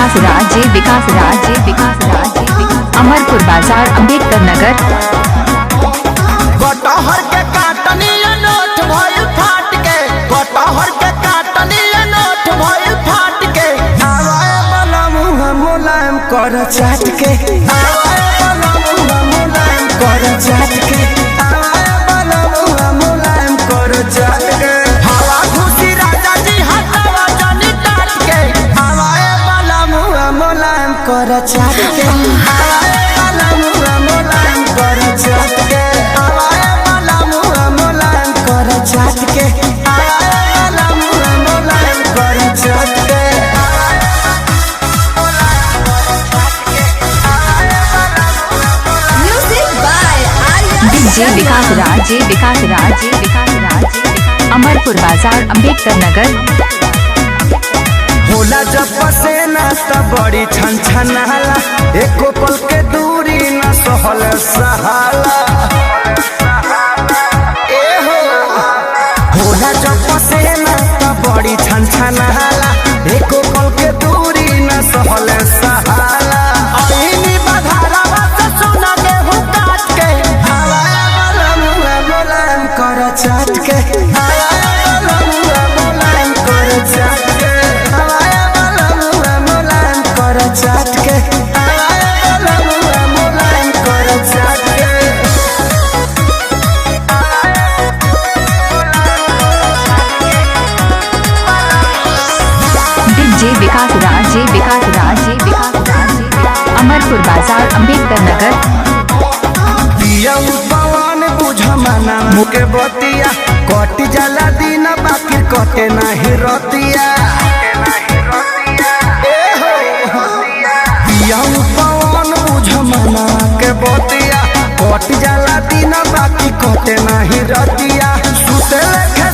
विकास राज अमरपुर बाजार अम्बेडकर नगर। कटहर के काटनी नोट भइल फाट के, कटहर के काटनी नोट भइल फाट के। आवाए वाला मुँह मुलायम कर चाट के, आवाए वाला मुँह मुलायम कर चाट के, आवाए वाला मुँह मुलायम कर चाट के। हवा घुसी राजा जी हटावा जानी टाट के, आवाए वाला मुँह मुलायम कर चाट के, आवाए वाला मुँह मुलायम कर चाट के, आवाए वाला मुँह मुलायम कर चाट के, आवाए वाला मुँह मुलायम कर चाट के। डीजे विकास राज अमरपुर बाजार अम्बेडकर नगर। होला जब पसेना त बड़ी छन छनाला, एको पल के दूरी न सहल सहाला। ए हो होला जब पसेना त बड़ी छन छनाला, एको पल के दूरी न सहल सहाला। अहिनी बधारावा से सोना गेहूं काट के, हवाया वाला मुँह मुलायम कर चाट के, हवाया वाला मुँह मुलायम कर चाट के, हवाया वाला मुँह मुलायम कर चाट के, हवाया वाला मुँह मुलायम कर चाट के। डीजे विकास राज अमरपुर बाजार अम्बेडकर नगर। पिया पवन बुझ मना मुके बतिया, कट जाला दिन बाकी कटे नहीं रतिया। पिया पवन बुझ मना के बतिया, कट जाला दिन बाकी कटे नहीं रतिया। सुते लेखे